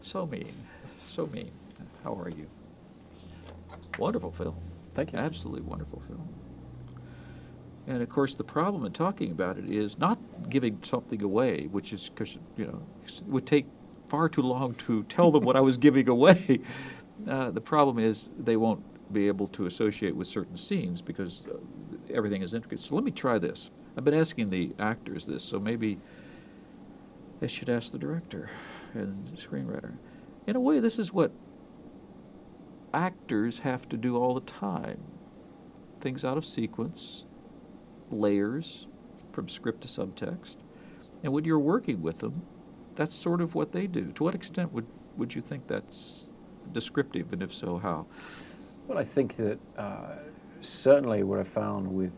So mean. So mean. How are you? Wonderful film. Thank you. Absolutely wonderful film. And of course, the problem in talking about it is not giving something away, which is because, you know, it would take far too long to tell them what I was giving away. The problem is they won't be able to associate with certain scenes because everything is intricate. So let me try this. I've been asking the actors this, so maybe I should ask the director and the screenwriter. In a way, this is what actors have to do all the time. Things out of sequence, layers from script to subtext. And when you're working with them, that's sort of what they do. To what extent would you think that's descriptive, and if so, how? Well, I think that certainly what I found with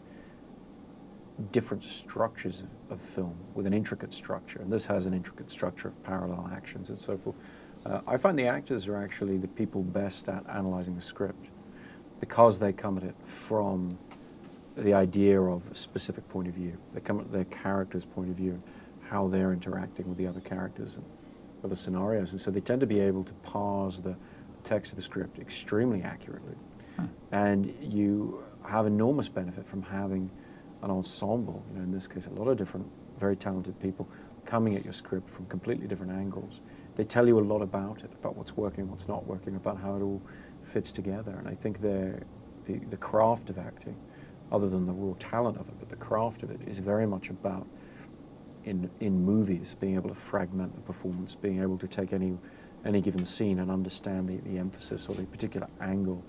different structures of film, with an intricate structure, and this has an intricate structure of parallel actions and so forth, I find the actors are actually the people best at analyzing the script because they come at it from the idea of a specific point of view. They come at their character's point of view, how they're interacting with the other characters and other scenarios, and so they tend to be able to parse the text of the script extremely accurately. And you have enormous benefit from having an ensemble, you know, in this case a lot of different very talented people coming at your script from completely different angles. They tell you a lot about it, about what's working, what's not working, about how it all fits together. And I think the craft of acting, other than the raw talent of it, but the craft of it is very much about, in movies, being able to fragment the performance, being able to take any given scene and understand the emphasis or the particular angle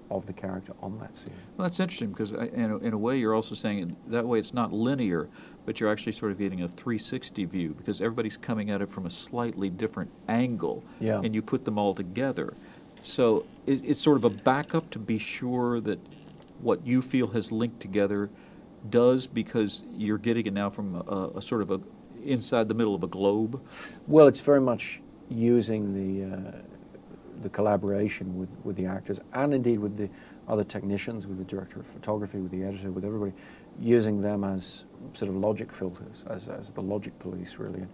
of the character on that scene. Well, that's interesting because in a way you're also saying that way it's not linear, but you're actually sort of getting a 360 view because everybody's coming at it from a slightly different angle, Yeah. and you put them all together. So it's sort of a backup to be sure that what you feel has linked together does, because you're getting it now from a sort of inside the middle of a globe. Well, it's very much using the collaboration with the actors and indeed with the other technicians, with the director of photography, with the editor, with everybody, using them as sort of logic filters, as the logic police really, and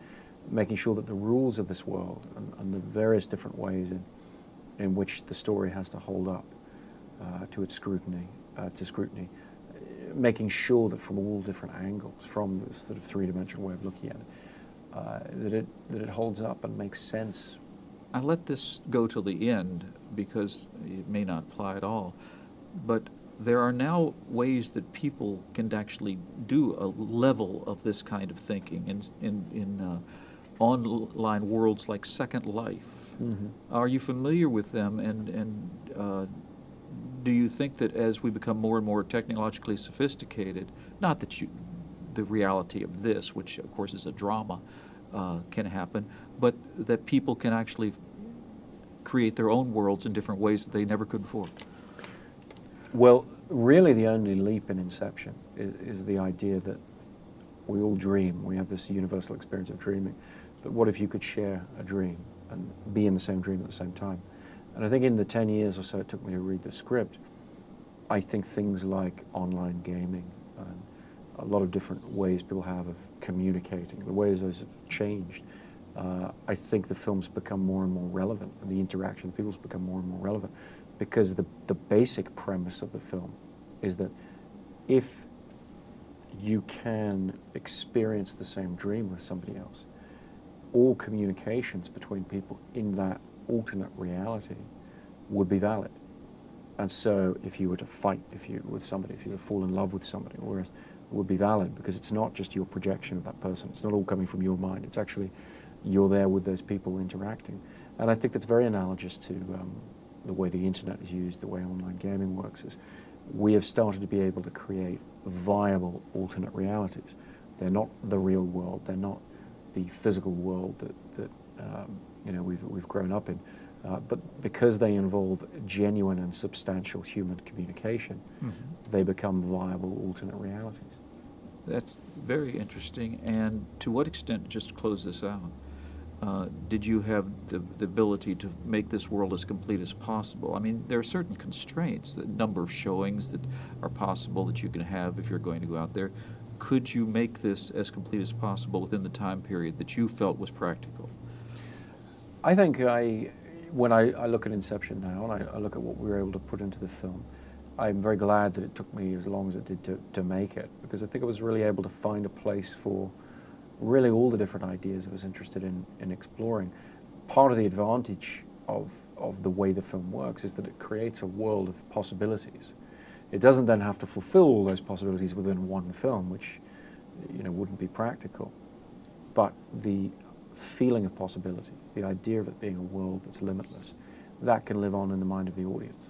making sure that the rules of this world and the various different ways in which the story has to hold up to its scrutiny, making sure that from all different angles, from this sort of three-dimensional way of looking at it, that it holds up and makes sense. I let this go till the end because it may not apply at all, but there are now ways that people can actually do a level of this kind of thinking in online worlds like Second Life. Mm-hmm. Are you familiar with them, and do you think that as we become more and more technologically sophisticated, not that the reality of this, which of course is a drama, can happen, but that people can actually create their own worlds in different ways that they never could before? Well, really the only leap in Inception is the idea that we all dream. We have this universal experience of dreaming. But what if you could share a dream and be in the same dream at the same time? And I think in the 10 years or so it took me to read the script, I think things like online gaming and a lot of different ways people have of communicating, the ways those have changed. I think the film's become more and more relevant, and the interaction of people's become more and more relevant, because the basic premise of the film is that if you can experience the same dream with somebody else, all communications between people in that alternate reality would be valid. And so if you were to fight with somebody, if you were to fall in love with somebody, whereas would be valid, because it's not just your projection of that person. It's not all coming from your mind. It's actually you're there with those people interacting. And I think that's very analogous to the way the internet is used, the way online gaming works, is we have started to be able to create viable alternate realities. They're not the real world. They're not the physical world that you know, we've grown up in. But because they involve genuine and substantial human communication, they become viable alternate realities. That's very interesting. And to what extent, just to close this out, did you have the ability to make this world as complete as possible? I mean, there are certain constraints, the number of showings that are possible that you can have if you're going to go out there. Could you make this as complete as possible within the time period that you felt was practical? I think when I look at Inception now, and I look at what we were able to put into the film, I'm very glad that it took me as long as it did to make it, because I think I was really able to find a place for really all the different ideas I was interested in exploring. Part of the advantage of the way the film works is that it creates a world of possibilities. It doesn't then have to fulfill all those possibilities within one film, which wouldn't be practical. But the feeling of possibility, the idea of it being a world that's limitless, that can live on in the mind of the audience.